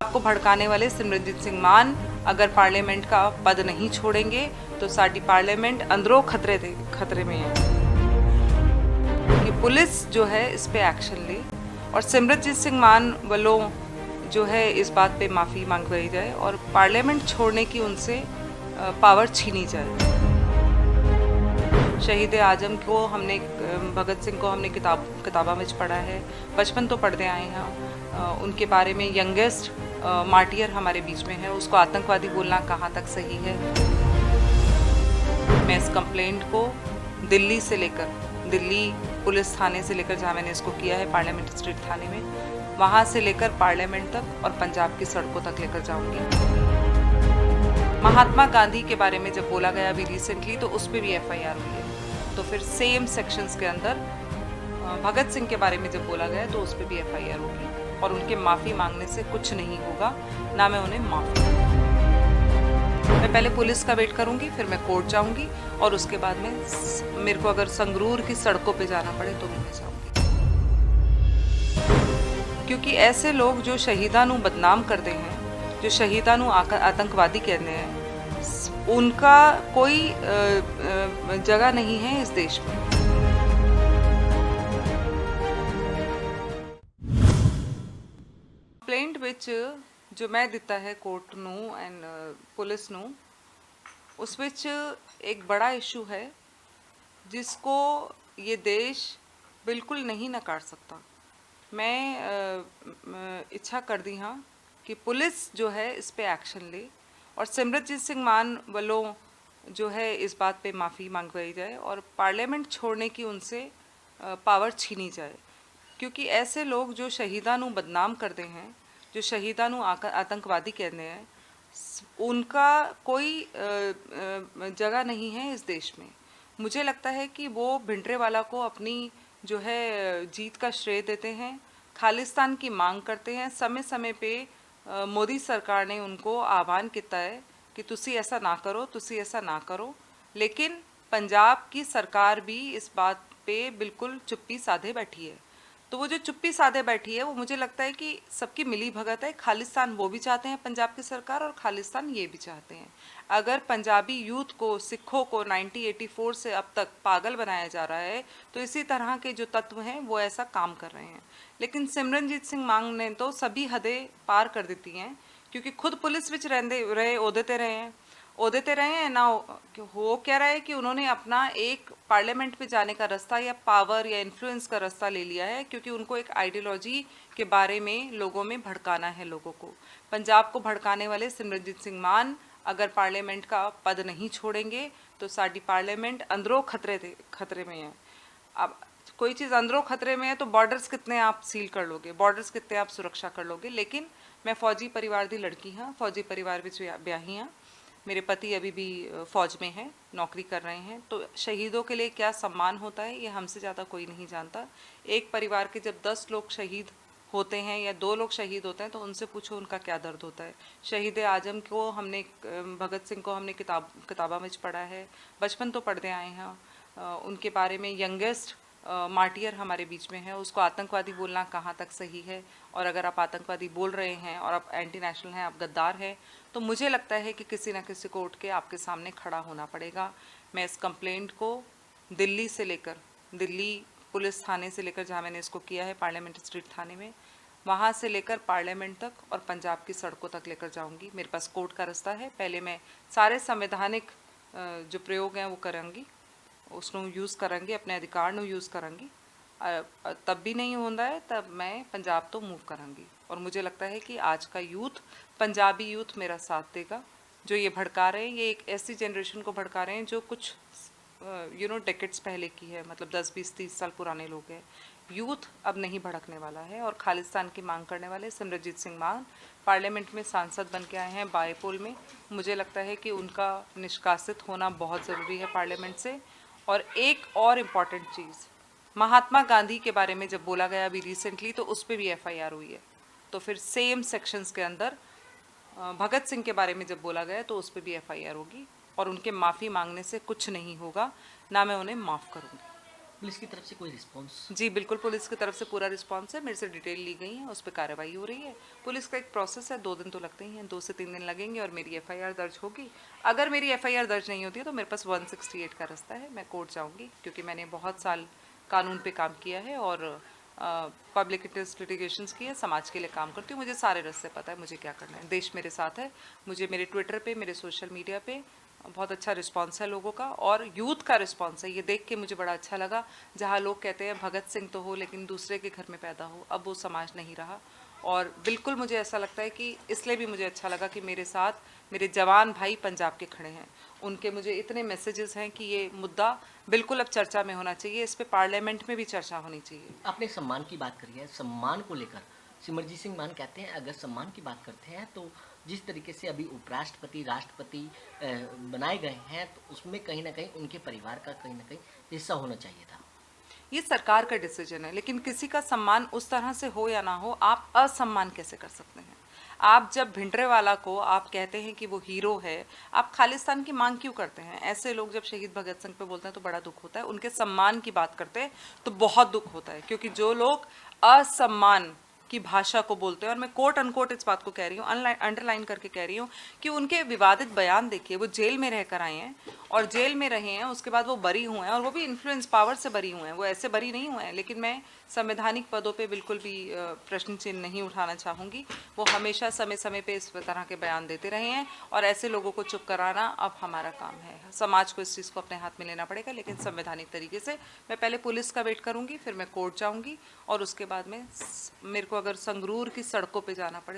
पंजाब को भड़काने वाले सिमरनजीत सिंह मान अगर पार्लियामेंट का पद नहीं छोड़ेंगे तो साडी पार्लियामेंट अंदरों खतरे में है कि पुलिस जो है इस पे एक्शन ले और सिमरनजीत सिंह मान वालों जो है इस बात पे माफ़ी मांगवाई जाए और पार्लियामेंट छोड़ने की उनसे पावर छीनी जाए। शहीद आजम को हमने भगत सिंह को हमने किताबा में पढ़ा है, बचपन तो पढ़ते आए हैं। उनके बारे में यंगेस्ट मार्टियर हमारे बीच में है, उसको आतंकवादी बोलना कहाँ तक सही है। मैं इस कंप्लेंट को दिल्ली से लेकर दिल्ली पुलिस थाने से लेकर जहाँ मैंने इसको किया है पार्लियामेंट स्ट्रीट थाने में, वहाँ से लेकर पार्लियामेंट तक और पंजाब की सड़कों तक लेकर जाऊंगी। महात्मा गांधी के बारे में जब बोला गया अभी रिसेंटली तो उस पर भी एफआईआर हुई है, तो फिर सेम सेक्शंस के अंदर भगत सिंह के बारे में जब बोला गया तो उस पर भी एफआईआर होगी और उनके माफ़ी मांगने से कुछ नहीं होगा, ना मैं उन्हें माफ़ी। मैं पहले पुलिस का वेट करूंगी, फिर मैं कोर्ट जाऊंगी और उसके बाद में मेरे को अगर संगरूर की सड़कों पे जाना पड़े तो मैं जाऊंगी, क्योंकि ऐसे लोग जो शहीदां नू बदनाम करते हैं, जो शहीदां नू आतंकवादी कहते हैं, उनका कोई जगह नहीं है इस देश में। कंप्लेंट विच जो मैं दिता है कोर्ट नू एंड पुलिस नू, उस विच एक बड़ा इशू है जिसको ये देश बिल्कुल नहीं नकार सकता। मैं इच्छा कर दी हाँ कि पुलिस जो है इस पे एक्शन ले और सिमरनजीत सिंह मान वालों जो है इस बात पे माफ़ी मांगवाई जाए और पार्लियामेंट छोड़ने की उनसे पावर छीनी जाए, क्योंकि ऐसे लोग जो शहीदां नू बदनाम करते हैं, जो शहीदां नू आतंकवादी कहते हैं, उनका कोई जगह नहीं है इस देश में। मुझे लगता है कि वो भिंडरेवाला को अपनी जो है जीत का श्रेय देते हैं, खालिस्तान की मांग करते हैं। समय समय पे मोदी सरकार ने उनको आह्वान किया है कि तुसी ऐसा ना करो, तुसी ऐसा ना करो, लेकिन पंजाब की सरकार भी इस बात पे बिल्कुल चुप्पी साधे बैठी है। तो वो जो चुप्पी साधे बैठी है वो मुझे लगता है कि सबकी मिली भगत है। खालिस्तान वो भी चाहते हैं पंजाब की सरकार और खालिस्तान ये भी चाहते हैं। अगर पंजाबी यूथ को, सिखों को 1984 से अब तक पागल बनाया जा रहा है तो इसी तरह के जो तत्व हैं वो ऐसा काम कर रहे हैं। लेकिन सिमरनजीत सिंह मान ने तो सभी हदें पार कर देती हैं, क्योंकि खुद पुलिस विच रहे ओहदे रहे हैं ना। हो कह रहा है कि उन्होंने अपना एक पार्लियामेंट में जाने का रास्ता या पावर या इन्फ्लुएंस का रास्ता ले लिया है, क्योंकि उनको एक आइडियोलॉजी के बारे में लोगों में भड़काना है। लोगों को, पंजाब को भड़काने वाले सिमरनजीत सिंह मान अगर पार्लियामेंट का पद नहीं छोड़ेंगे तो साडी पार्लियामेंट अंदरों खतरे में है। अब कोई चीज़ अंदरों खतरे में है तो बॉर्डर्स कितने आप सील कर लोगे, बॉर्डर्स कितने आप सुरक्षा कर लोगे। लेकिन मैं फौजी परिवार की लड़की हाँ, फौजी परिवार में ब्याही हाँ, मेरे पति अभी भी फ़ौज में हैं, नौकरी कर रहे हैं। तो शहीदों के लिए क्या सम्मान होता है ये हमसे ज़्यादा कोई नहीं जानता। एक परिवार के जब 10 लोग शहीद होते हैं या 2 लोग शहीद होते हैं तो उनसे पूछो उनका क्या दर्द होता है। शहीद आजम को हमने, भगत सिंह को हमने किताबा में पढ़ा है, बचपन तो पढ़ते आए हैं। उनके बारे में यंगेस्ट मार्टियर हमारे बीच में है, उसको आतंकवादी बोलना कहाँ तक सही है। और अगर आप आतंकवादी बोल रहे हैं और आप एंटी नेशनल हैं, आप गद्दार हैं, तो मुझे लगता है कि किसी न किसी को उठ के आपके सामने खड़ा होना पड़ेगा। मैं इस कंप्लेंट को दिल्ली से लेकर दिल्ली पुलिस थाने से लेकर जहाँ मैंने इसको किया है पार्लियामेंट स्ट्रीट थाने में, वहाँ से लेकर पार्लियामेंट तक और पंजाब की सड़कों तक लेकर जाऊँगी। मेरे पास कोर्ट का रास्ता है। पहले मैं सारे संवैधानिक जो प्रयोग हैं वो करूँगी, उसनों यूज़ करूँगी, अपने अधिकार नू यूज़ करूँगी। तब भी नहीं होता है तब मैं पंजाब तो मूव करूँगी। और मुझे लगता है कि आज का यूथ, पंजाबी यूथ मेरा साथ देगा। जो ये भड़का रहे हैं, ये एक ऐसी जनरेशन को भड़का रहे हैं जो कुछ डेकेड्स पहले की है, मतलब 10, 20, 30 साल पुराने लोग हैं। यूथ अब नहीं भड़कने वाला है। और खालिस्तान की मांग करने वाले सिमरनजीत सिंह मान पार्लियामेंट में सांसद बन के आए हैं बायपोल में। मुझे लगता है कि उनका निष्कासित होना बहुत ज़रूरी है पार्लियामेंट से। और एक और इम्पॉर्टेंट चीज़, महात्मा गांधी के बारे में जब बोला गया अभी रिसेंटली तो उस पर भी एफआईआर हुई है, तो फिर सेम सेक्शंस के अंदर भगत सिंह के बारे में जब बोला गया तो उस पर भी एफआईआर होगी और उनके माफ़ी मांगने से कुछ नहीं होगा, ना मैं उन्हें माफ़ करूँगी। पुलिस की तरफ से कोई रिस्पॉन्स? जी बिल्कुल, पुलिस की तरफ से पूरा रिस्पॉन्स है, मेरे से डिटेल ली गई है, उस पर कार्रवाई हो रही है। पुलिस का एक प्रोसेस है, 2 दिन तो लगते ही हैं, 2 से 3 दिन लगेंगे और मेरी एफआईआर दर्ज होगी। अगर मेरी एफआईआर दर्ज नहीं होती है तो मेरे पास 168 का रास्ता है, मैं कोर्ट जाऊँगी, क्योंकि मैंने बहुत साल कानून पे काम किया है और पब्लिक इंटरेस्ट लिटिगेशंस की है, समाज के लिए काम करती हूँ, मुझे सारे रास्ते पता है मुझे क्या करना है। देश मेरे साथ है, मुझे मेरे ट्विटर पे, मेरे सोशल मीडिया पे बहुत अच्छा रिस्पांस है लोगों का, और यूथ का रिस्पांस है, ये देख के मुझे बड़ा अच्छा लगा। जहाँ लोग कहते हैं भगत सिंह तो हो लेकिन दूसरे के घर में पैदा हो, अब वो समाज नहीं रहा। और बिल्कुल मुझे ऐसा लगता है कि इसलिए भी मुझे अच्छा लगा कि मेरे साथ मेरे जवान भाई पंजाब के खड़े हैं, उनके मुझे इतने मैसेजेस हैं कि ये मुद्दा बिल्कुल अब चर्चा में होना चाहिए, इस पर पार्लियामेंट में भी चर्चा होनी चाहिए। आपने सम्मान की बात करी है, सम्मान को लेकर सिमरजीत सिंह मान कहते हैं, अगर सम्मान की बात करते हैं तो जिस तरीके से अभी उपराष्ट्रपति राष्ट्रपति बनाए गए हैं, तो उसमें कहीं ना कहीं उनके परिवार का कहीं ना कहीं हिस्सा होना चाहिए था। ये सरकार का डिसीजन है, लेकिन किसी का सम्मान उस तरह से हो या ना हो, आप असम्मान कैसे कर सकते हैं? आप जब भिंडरेवाला को आप कहते हैं कि वो हीरो है, आप खालिस्तान की मांग क्यों करते हैं? ऐसे लोग जब शहीद भगत सिंह पे बोलते हैं तो बड़ा दुख होता है, उनके सम्मान की बात करते हैं तो बहुत दुख होता है, क्योंकि जो लोग असम्मान की भाषा को बोलते हैं, और मैं कोट अनकोट इस बात को कह रही हूँ, अंडरलाइन करके कह रही हूँ कि उनके विवादित बयान देखिए, वो जेल में रहकर आए हैं और जेल में रहे हैं, उसके बाद वो बरी हुए हैं, और वो भी इन्फ्लुएंस पावर से बरी हुए हैं, वो ऐसे बरी नहीं हुए हैं। लेकिन मैं संवैधानिक पदों पे बिल्कुल भी प्रश्न चिन्ह नहीं उठाना चाहूँगी। वो हमेशा समय समय पे इस तरह के बयान देते रहे हैं, और ऐसे लोगों को चुप कराना अब हमारा काम है। समाज को इस चीज़ को अपने हाथ में लेना पड़ेगा, लेकिन संवैधानिक तरीके से। मैं पहले पुलिस का वेट करूँगी, फिर मैं कोर्ट जाऊँगी, और उसके बाद में मेरे को अगर संगरूर की सड़कों पर जाना पड़े